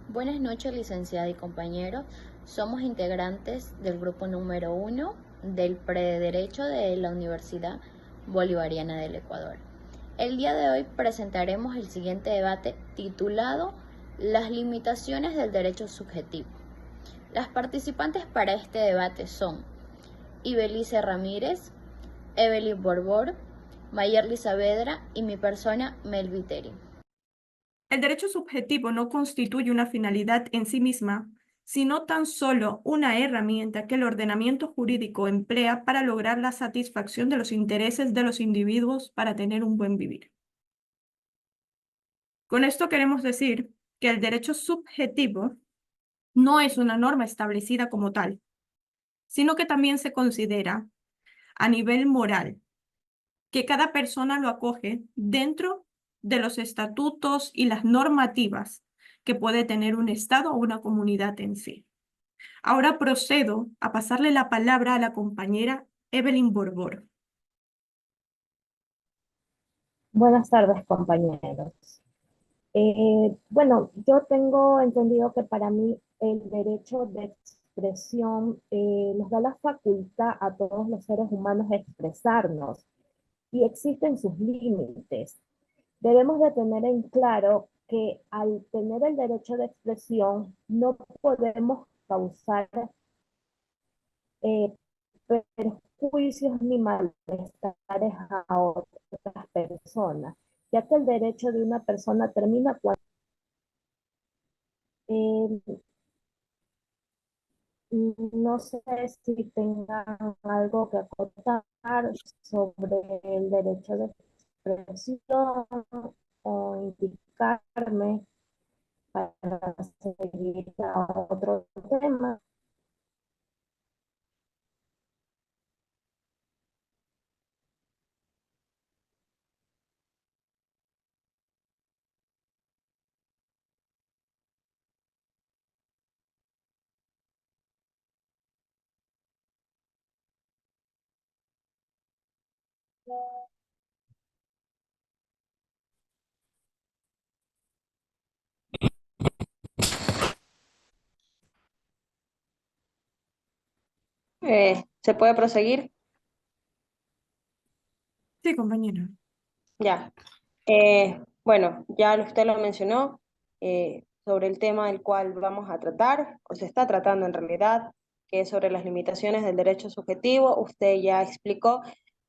Buenas noches, licenciada y compañeros. Somos integrantes del grupo número 1 del Prederecho de la Universidad Bolivariana del Ecuador. El día de hoy presentaremos el siguiente debate titulado Las limitaciones del derecho subjetivo. Las participantes para este debate son Ibelice Ramírez, Evelyn Borbor, Mayerly Saavedra y mi persona Mel Viteri. El derecho subjetivo no constituye una finalidad en sí misma, sino tan solo una herramienta que el ordenamiento jurídico emplea para lograr la satisfacción de los intereses de los individuos para tener un buen vivir. Con esto queremos decir que el derecho subjetivo no es una norma establecida como tal, sino que también se considera a nivel moral, que cada persona lo acoge dentro de los estatutos y las normativas que puede tener un Estado o una comunidad en sí. Ahora procedo a pasarle la palabra a la compañera Evelyn Borbor. Buenas tardes, compañeros. Bueno, yo tengo entendido que para mí el derecho de expresión nos da la facultad a todos los seres humanos de expresarnos y existen sus límites. Debemos de tener en claro que al tener el derecho de expresión no podemos causar eh, perjuicios ni malestares a otras personas, ya que el derecho de una persona termina cuando eh, no sé si tengan algo que acotar sobre el derecho de expresión o indicarme para seguir a otro tema. ¿Se puede proseguir? Sí, compañera. Ya. Bueno, ya usted lo mencionó sobre el tema del cual vamos a tratar, o se está tratando en realidad, que es sobre las limitaciones del derecho subjetivo. Usted ya explicó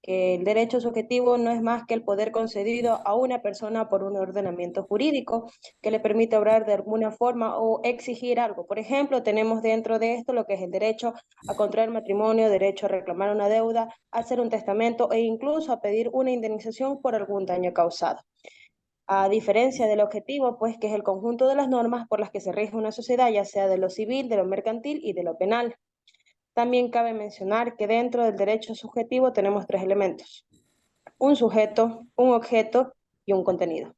que el derecho subjetivo no es más que el poder concedido a una persona por un ordenamiento jurídico que le permite obrar de alguna forma o exigir algo. Por ejemplo, tenemos dentro de esto lo que es el derecho a contraer matrimonio, derecho a reclamar una deuda, a hacer un testamento e incluso a pedir una indemnización por algún daño causado. A diferencia del objetivo, pues, que es el conjunto de las normas por las que se rige una sociedad, ya sea de lo civil, de lo mercantil y de lo penal. También cabe mencionar que dentro del derecho subjetivo tenemos tres elementos: un sujeto, un objeto y un contenido.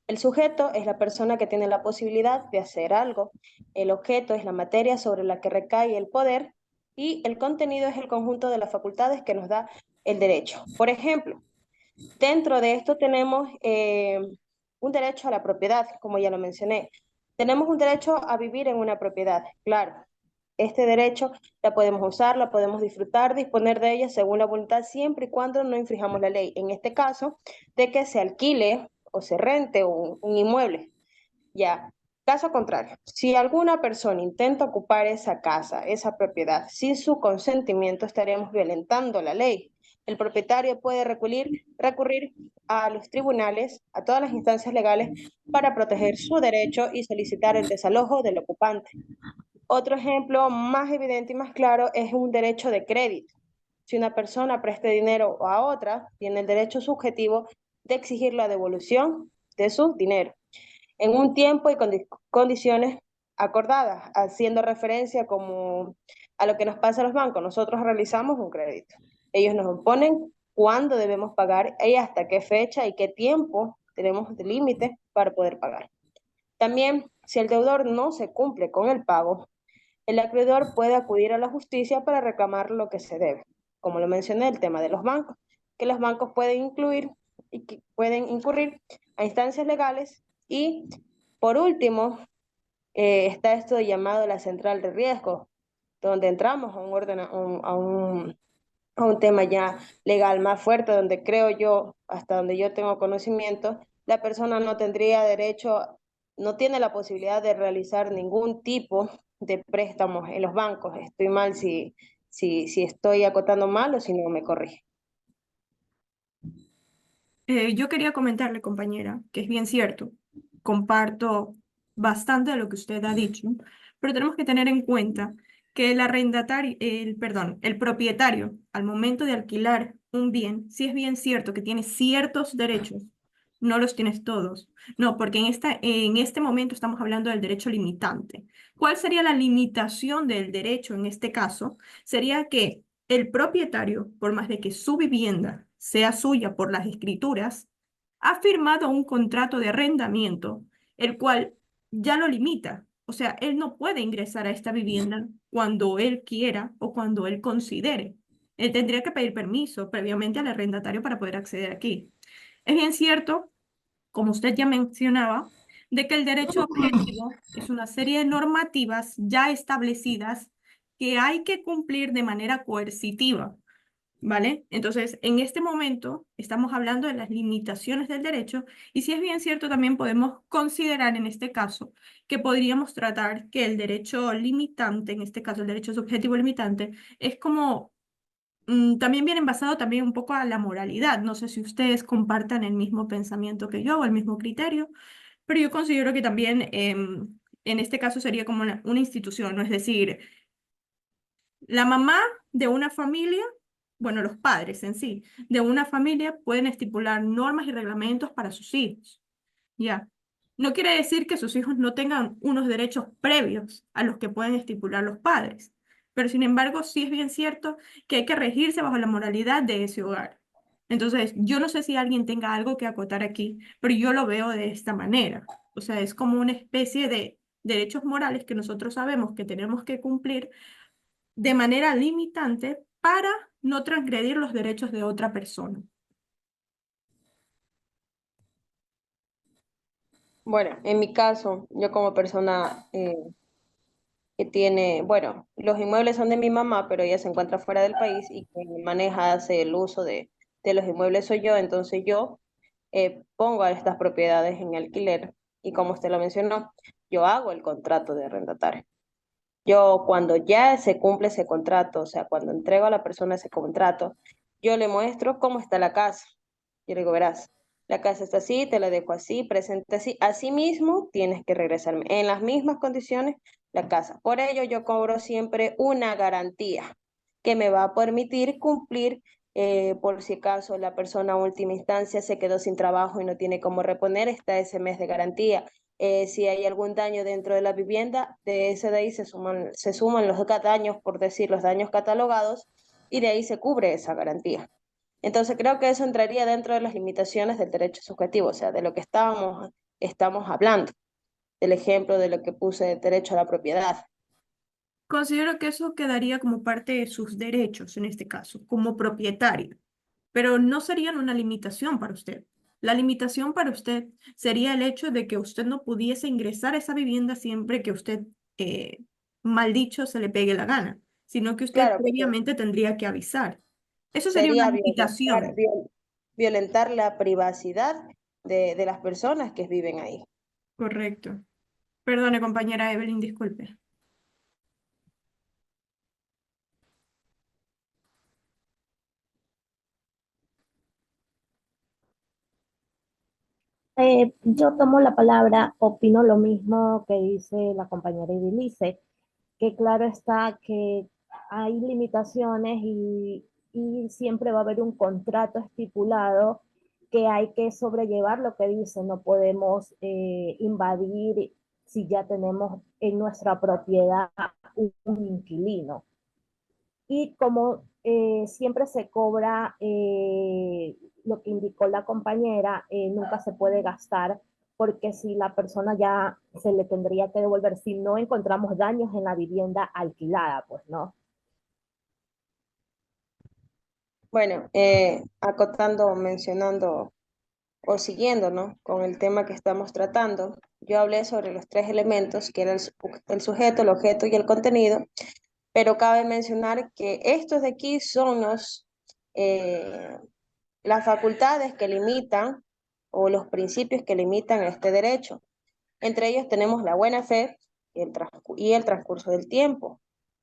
El sujeto es la persona que tiene la posibilidad de hacer algo, el objeto es la materia sobre la que recae el poder y el contenido es el conjunto de las facultades que nos da el derecho. Por ejemplo, dentro de esto tenemos un derecho a la propiedad, como ya lo mencioné. Tenemos un derecho a vivir en una propiedad, claro. Este derecho la podemos usar, la podemos disfrutar, disponer de ella según la voluntad, siempre y cuando no infringamos la ley. En este caso, de que se alquile o se rente un inmueble. Ya, caso contrario, si alguna persona intenta ocupar esa casa, esa propiedad, sin su consentimiento, estaremos violentando la ley. El propietario puede recurrir a los tribunales, a todas las instancias legales, para proteger su derecho y solicitar el desalojo del ocupante. Otro ejemplo más evidente y más claro es un derecho de crédito. Si una persona presta dinero a otra, tiene el derecho subjetivo de exigir la devolución de su dinero en un tiempo y condiciones acordadas, haciendo referencia como a lo que nos pasa a los bancos. Nosotros realizamos un crédito. Ellos nos ponen cuándo debemos pagar y hasta qué fecha y qué tiempo tenemos de límite para poder pagar. También, si el deudor no se cumple con el pago, el acreedor puede acudir a la justicia para reclamar lo que se debe. Como lo mencioné, el tema de los bancos, que los bancos pueden incluir y que pueden incurrir a instancias legales y, por último, está esto llamado la central de riesgo, donde entramos a un orden, a un tema ya legal más fuerte, donde creo yo, hasta donde yo tengo conocimiento, la persona no tendría derecho, no tiene la posibilidad de realizar ningún tipo de préstamos en los bancos. Estoy mal si estoy acotando mal o si no me corrige. Yo quería comentarle, compañera, que es bien cierto, comparto bastante de lo que usted ha dicho, pero tenemos que tener en cuenta que el arrendatario, perdón, el propietario, al momento de alquilar un bien, sí es bien cierto que tiene ciertos derechos, no los tienes todos. No, porque en este momento estamos hablando del derecho limitante. ¿Cuál sería la limitación del derecho en este caso? Sería que el propietario, por más de que su vivienda sea suya por las escrituras, ha firmado un contrato de arrendamiento, el cual ya lo limita. O sea, él no puede ingresar a esta vivienda cuando él quiera o cuando él considere. Él tendría que pedir permiso previamente al arrendatario para poder acceder aquí. Es bien cierto, como usted ya mencionaba, de que el derecho objetivo es una serie de normativas ya establecidas que hay que cumplir de manera coercitiva, ¿vale? Entonces, en este momento estamos hablando de las limitaciones del derecho y si es bien cierto, también podemos considerar en este caso que podríamos tratar que el derecho limitante, en este caso el derecho subjetivo limitante, es como también viene basado también un poco a la moralidad. No sé si ustedes compartan el mismo pensamiento que yo o el mismo criterio, pero yo considero que también en este caso sería como una institución, ¿no? Es decir, la mamá de una familia, bueno, los padres en sí, de una familia pueden estipular normas y reglamentos para sus hijos. Ya. No quiere decir que sus hijos no tengan unos derechos previos a los que pueden estipular los padres, pero sin embargo sí es bien cierto que hay que regirse bajo la moralidad de ese hogar. Entonces, yo no sé si alguien tenga algo que acotar aquí, pero yo lo veo de esta manera. O sea, es como una especie de derechos morales que nosotros sabemos que tenemos que cumplir de manera limitante para no transgredir los derechos de otra persona. Bueno, en mi caso, yo como persona que tiene, bueno, los inmuebles son de mi mamá, pero ella se encuentra fuera del país y quien maneja, hace el uso de los inmuebles soy yo, entonces yo pongo a estas propiedades en alquiler y como usted lo mencionó, yo hago el contrato de arrendatario. Yo cuando ya se cumple ese contrato, o sea, cuando entrego a la persona ese contrato, yo le muestro cómo está la casa. Yo le digo, verás, la casa está así, te la dejo así, presente así. Así mismo tienes que regresarme en las mismas condiciones la casa. Por ello yo cobro siempre una garantía que me va a permitir cumplir por si acaso la persona a última instancia se quedó sin trabajo y no tiene cómo reponer, está ese mes de garantía. Si hay algún daño dentro de la vivienda, de ese de ahí se suman los daños, por decir, los daños catalogados, y de ahí se cubre esa garantía. Entonces creo que eso entraría dentro de las limitaciones del derecho subjetivo, o sea, de lo que estamos hablando, del ejemplo de lo que puse de derecho a la propiedad. Considero que eso quedaría como parte de sus derechos en este caso, como propietario, pero no serían una limitación para usted. La limitación para usted sería el hecho de que usted no pudiese ingresar a esa vivienda siempre que usted, eh, mal dicho, se le pegue la gana, sino que usted Claro, porque previamente tendría que avisar. Eso sería una sería limitación. violentar la privacidad de las personas que viven ahí. Correcto. Perdone, compañera Evelyn, disculpe. Yo tomo la palabra, opino lo mismo que dice la compañera Idilice, que claro está que hay limitaciones y siempre va a haber un contrato estipulado que hay que sobrellevar lo que dice, no podemos invadir si ya tenemos en nuestra propiedad un inquilino. Y como siempre se cobra lo que indicó la compañera, nunca se puede gastar porque si la persona ya se le tendría que devolver, si no encontramos daños en la vivienda alquilada, pues no. Bueno, acotando, mencionando o siguiendo, ¿no?, con el tema que estamos tratando, yo hablé sobre los tres elementos, que era el sujeto, el objeto y el contenido, pero cabe mencionar que estos de aquí son eh, las facultades que limitan o los principios que limitan este derecho. Entre ellos tenemos la buena fe y el transcurso del tiempo.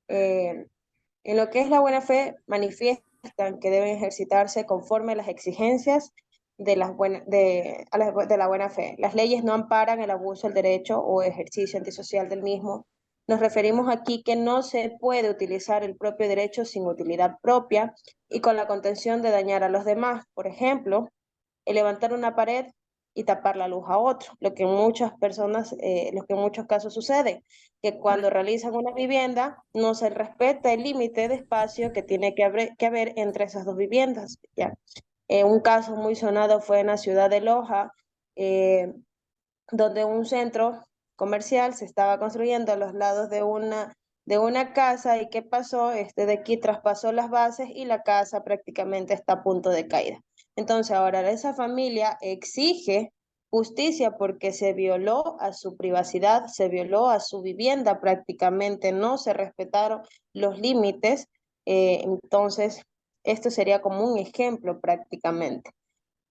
En lo que es la buena fe, manifiestan que deben ejercitarse conforme a las exigencias de la buena fe. Las leyes no amparan el abuso del derecho o ejercicio antisocial del mismo. Nos referimos aquí que no se puede utilizar el propio derecho sin utilidad propia y con la contención de dañar a los demás. Por ejemplo, el levantar una pared y tapar la luz a otro, lo que en muchas personas, lo que en muchos casos sucede, que cuando realizan una vivienda no se respeta el límite de espacio que tiene que haber entre esas dos viviendas, ¿ya? Un caso muy sonado fue en la ciudad de Loja, eh, donde un centro comercial se estaba construyendo a los lados de una casa y ¿qué pasó? Este de aquí traspasó las bases y la casa prácticamente está a punto de caída. Entonces ahora esa familia exige justicia porque se violó a su privacidad, se violó a su vivienda prácticamente, no se respetaron los límites. Entonces, esto sería como un ejemplo prácticamente.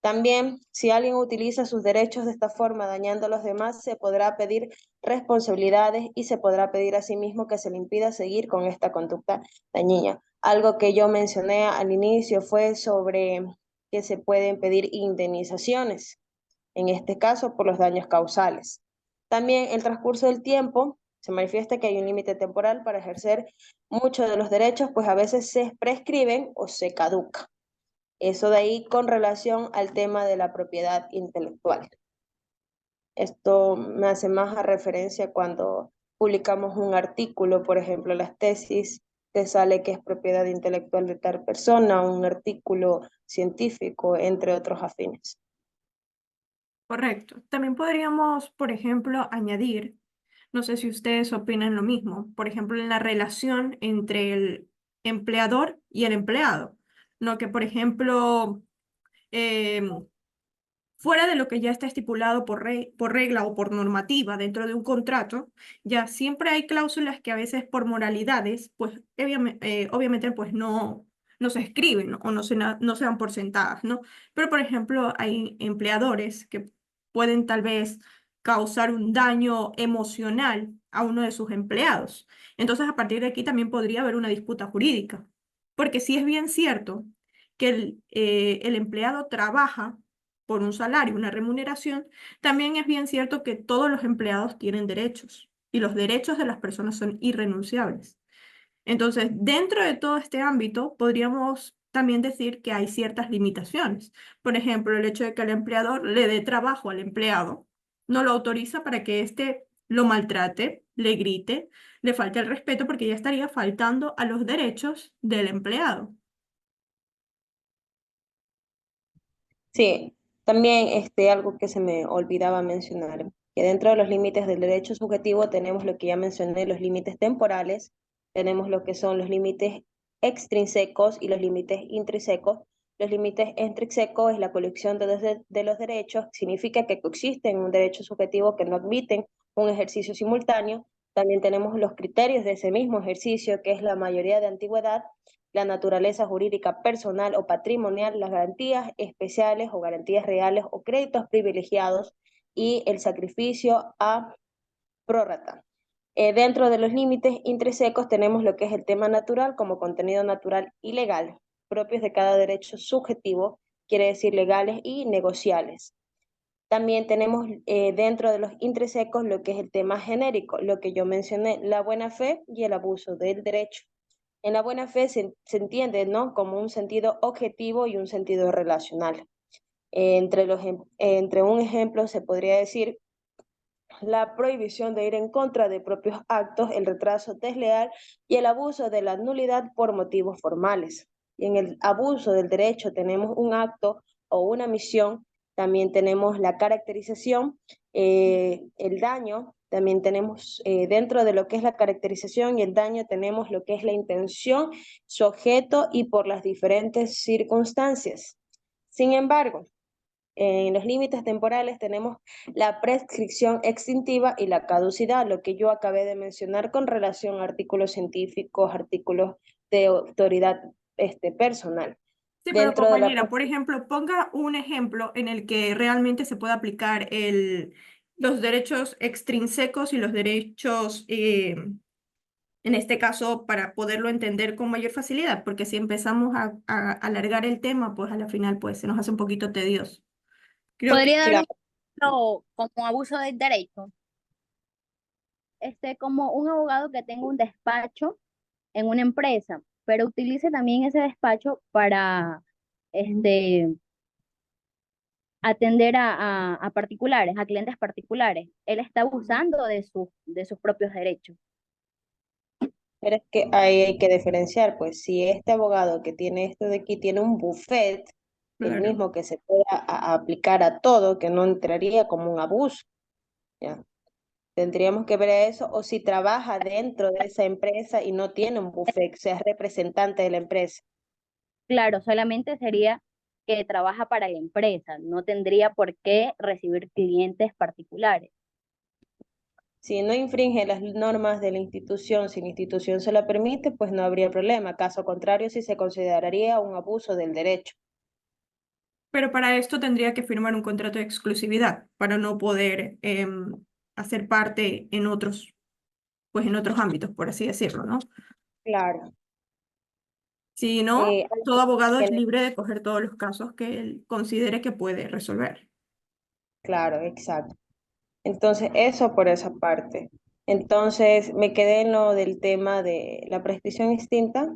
También, si alguien utiliza sus derechos de esta forma, dañando a los demás, se podrá pedir responsabilidades y se podrá pedir a sí mismo que se le impida seguir con esta conducta dañina. Algo que yo mencioné al inicio fue sobre que se pueden pedir indemnizaciones, en este caso por los daños causales. También el transcurso del tiempo se manifiesta que hay un límite temporal para ejercer muchos de los derechos, pues a veces se prescriben o se caducan. Eso de ahí con relación al tema de la propiedad intelectual. Esto me hace más a referencia cuando publicamos un artículo, por ejemplo, las tesis, te sale que es propiedad intelectual de tal persona, un artículo científico, entre otros afines. Correcto. También podríamos, por ejemplo, añadir, no sé si ustedes opinan lo mismo, por ejemplo, en la relación entre el empleador y el empleado, ¿no? Que, por ejemplo, em, fuera de lo que ya está estipulado por regla o por normativa dentro de un contrato, ya siempre hay cláusulas que a veces por moralidades, pues obviamente pues no se escriben, ¿no? O no se dan por sentadas, ¿no? Pero por ejemplo hay empleadores que pueden tal vez causar un daño emocional a uno de sus empleados. Entonces a partir de aquí también podría haber una disputa jurídica, porque sí es bien cierto que el empleado trabaja por un salario, una remuneración, también es bien cierto que todos los empleados tienen derechos y los derechos de las personas son irrenunciables. Entonces, dentro de todo este ámbito, podríamos también decir que hay ciertas limitaciones. Por ejemplo, el hecho de que el empleador le dé trabajo al empleado no lo autoriza para que éste lo maltrate, le grite, le falte el respeto, porque ya estaría faltando a los derechos del empleado. Sí, también algo que se me olvidaba mencionar, que dentro de los límites del derecho subjetivo tenemos lo que ya mencioné, los límites temporales, tenemos lo que son los límites extrínsecos y los límites intrínsecos. Los límites extrínsecos es la colección de los derechos, significa que coexisten un derecho subjetivo que no admiten un ejercicio simultáneo. También tenemos los criterios de ese mismo ejercicio, que es la mayoría de antigüedad, la naturaleza jurídica personal o patrimonial, las garantías especiales o garantías reales o créditos privilegiados y el sacrificio a prórrata. Dentro de los límites intrínsecos tenemos lo que es el tema natural como contenido natural y legal, propios de cada derecho subjetivo, quiere decir legales y negociables. También tenemos dentro de los intrínsecos lo que es el tema genérico, lo que yo mencioné, la buena fe y el abuso del derecho. En la buena fe se entiende, ¿no?, como un sentido objetivo y un sentido relacional. Entre un ejemplo se podría decir la prohibición de ir en contra de propios actos, el retraso desleal y el abuso de la nulidad por motivos formales. Y en el abuso del derecho tenemos un acto o una misión, también tenemos la caracterización, el daño, también tenemos dentro de lo que es la caracterización y el daño tenemos lo que es la intención, su objeto y por las diferentes circunstancias. Sin embargo, En los límites temporales tenemos la prescripción extintiva y la caducidad, lo que yo acabé de mencionar con relación a artículos científicos, artículos de autoridad personal. Sí, pero Dentro de la... compañera, por ejemplo, ponga un ejemplo en el que realmente se pueda aplicar los derechos extrínsecos y los derechos, en este caso, para poderlo entender con mayor facilidad, porque si empezamos a alargar el tema, pues a la final pues, se nos hace un poquito tedioso. Creo que ¿Podría dar un Claro, ejemplo como abuso del derecho? Como un abogado que tenga un despacho en una empresa, pero utilice también ese despacho para este, atender a particulares, a clientes particulares. Él está abusando de sus propios derechos. pero es que ahí hay que diferenciar, pues si este abogado que tiene esto de aquí tiene un buffet, el claro. mismo que se pueda aplicar a todo, que no entraría como un abuso, ¿ya? Tendríamos que ver eso, o si trabaja dentro de esa empresa y no tiene un buffet, sea representante de la empresa. Claro, solamente sería que trabaja para la empresa, no tendría por qué recibir clientes particulares. Si no infringe las normas de la institución, si la institución se la permite, pues no habría problema. Caso contrario, sí se consideraría un abuso del derecho. Pero para esto tendría que firmar un contrato de exclusividad para no poder hacer parte en otros, pues en otros ámbitos, por así decirlo, ¿no? Claro. Si no, todo Algo abogado es que libre de coger todos los casos que él considere que puede resolver. Claro, exacto. Entonces, eso por esa parte. Entonces, me quedé en lo del tema de la prescripción extinta,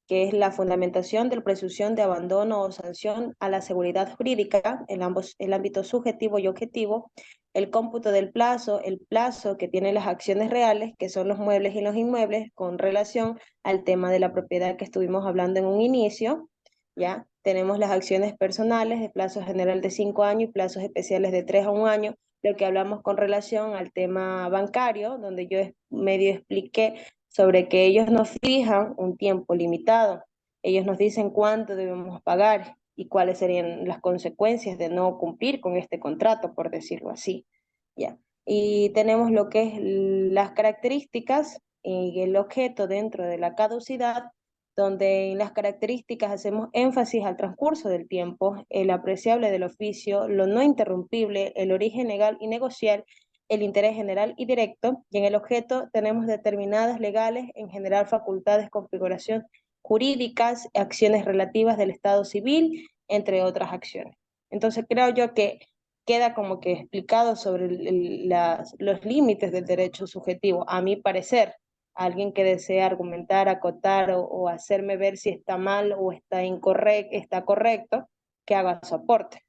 que es la fundamentación de la presunción de abandono o sanción a la seguridad jurídica en ambos, el ámbito subjetivo y objetivo, el cómputo del plazo, el plazo que tienen las acciones reales, que son los muebles y los inmuebles, con relación al tema de la propiedad que estuvimos hablando en un inicio, ¿ya? Tenemos las acciones personales de plazo general de 5 años y plazos especiales de 3 a 1 año, lo que hablamos con relación al tema bancario, donde yo medio expliqué sobre que ellos nos fijan un tiempo limitado. Ellos nos dicen cuánto debemos pagar y cuáles serían las consecuencias de no cumplir con este contrato, por decirlo así. ¿Ya? Y tenemos lo que es las características y el objeto dentro de la caducidad, donde en las características hacemos énfasis al transcurso del tiempo, el apreciable del oficio, lo no interrumpible, el origen legal y negociar, el interés general y directo, y en el objeto tenemos determinadas legales, en general facultades, configuración jurídicas, acciones relativas del Estado civil, entre otras acciones. Entonces creo yo que queda como que explicado sobre los límites del derecho subjetivo, a mi parecer. Alguien que desea argumentar, acotar o hacerme ver si está mal o está incorrecto, está correcto, que haga su aporte.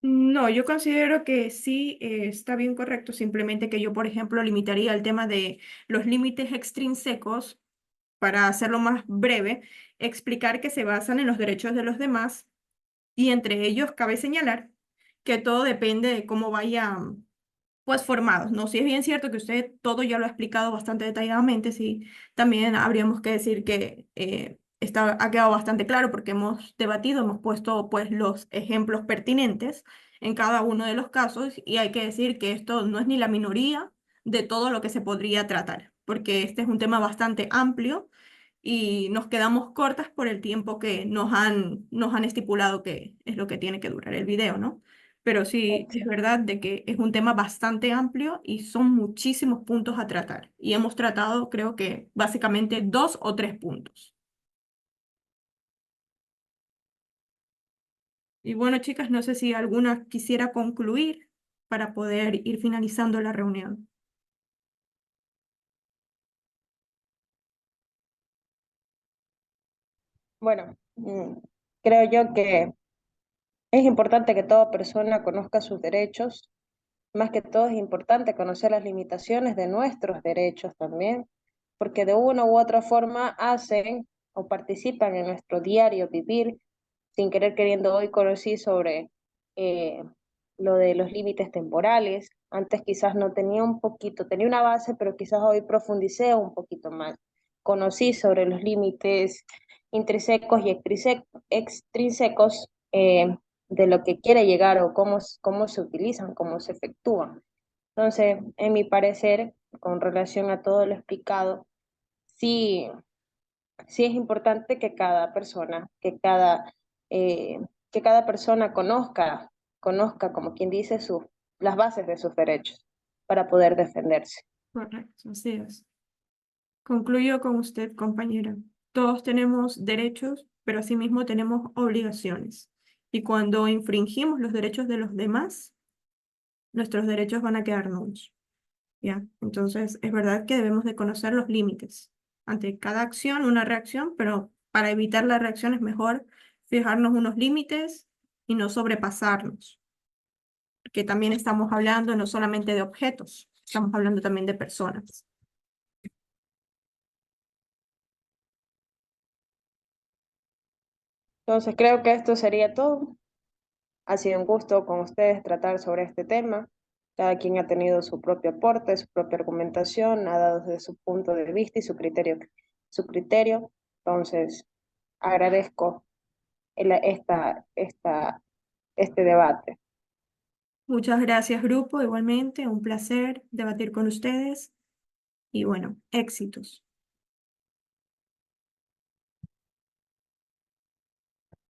No, yo considero que sí está bien correcto, simplemente que yo, por ejemplo, limitaría el tema de los límites extrínsecos para hacerlo más breve, explicar que se basan en los derechos de los demás y entre ellos cabe señalar que todo depende de cómo vayan pues formados, ¿no? Si es bien cierto que usted todo ya lo ha explicado bastante detalladamente, sí, también habríamos que decir que ha quedado bastante claro porque hemos debatido, hemos puesto pues los ejemplos pertinentes en cada uno de los casos y hay que decir que esto no es ni la minoría de todo lo que se podría tratar, porque este es un tema bastante amplio y nos quedamos cortas por el tiempo que nos han estipulado que es lo que tiene que durar el video, ¿no? Pero sí, es verdad de que es un tema bastante amplio y son muchísimos puntos a tratar. Y hemos tratado, creo que, básicamente 2 o 3 puntos. Y bueno, chicas, no sé si alguna quisiera concluir para poder ir finalizando la reunión. Bueno, creo yo que es importante que toda persona conozca sus derechos. Más que todo es importante conocer las limitaciones de nuestros derechos también, porque de una u otra forma hacen o participan en nuestro diario vivir. Sin querer queriendo, hoy conocí sobre eh, lo de los límites temporales. Antes quizás no tenía un poquito, tenía una base, pero quizás hoy profundicé un poquito más. Conocí sobre los límites intrínsecos y extrínsecos, de lo que quiere llegar o cómo se utilizan, cómo se efectúan. Entonces, en mi parecer, con relación a todo lo explicado, sí, sí es importante que cada persona, que cada persona conozca, como quien dice, las bases de sus derechos para poder defenderse. Correcto, así es. Concluyo con usted, compañera. Todos tenemos derechos, pero asimismo tenemos obligaciones. Y cuando infringimos los derechos de los demás, nuestros derechos van a quedar nulos. ¿Ya? Entonces, es verdad que debemos de conocer los límites. Ante cada acción, una reacción, pero para evitar la reacción es mejor fijarnos unos límites y no sobrepasarnos. Porque también estamos hablando no solamente de objetos, estamos hablando también de personas. Entonces, creo que esto sería todo. Ha sido un gusto con ustedes tratar sobre este tema. Cada quien ha tenido su propio aporte, su propia argumentación, ha dado desde su punto de vista y su criterio, su criterio. Entonces, agradezco este debate. Muchas gracias, grupo. Igualmente, un placer debatir con ustedes y bueno, éxitos.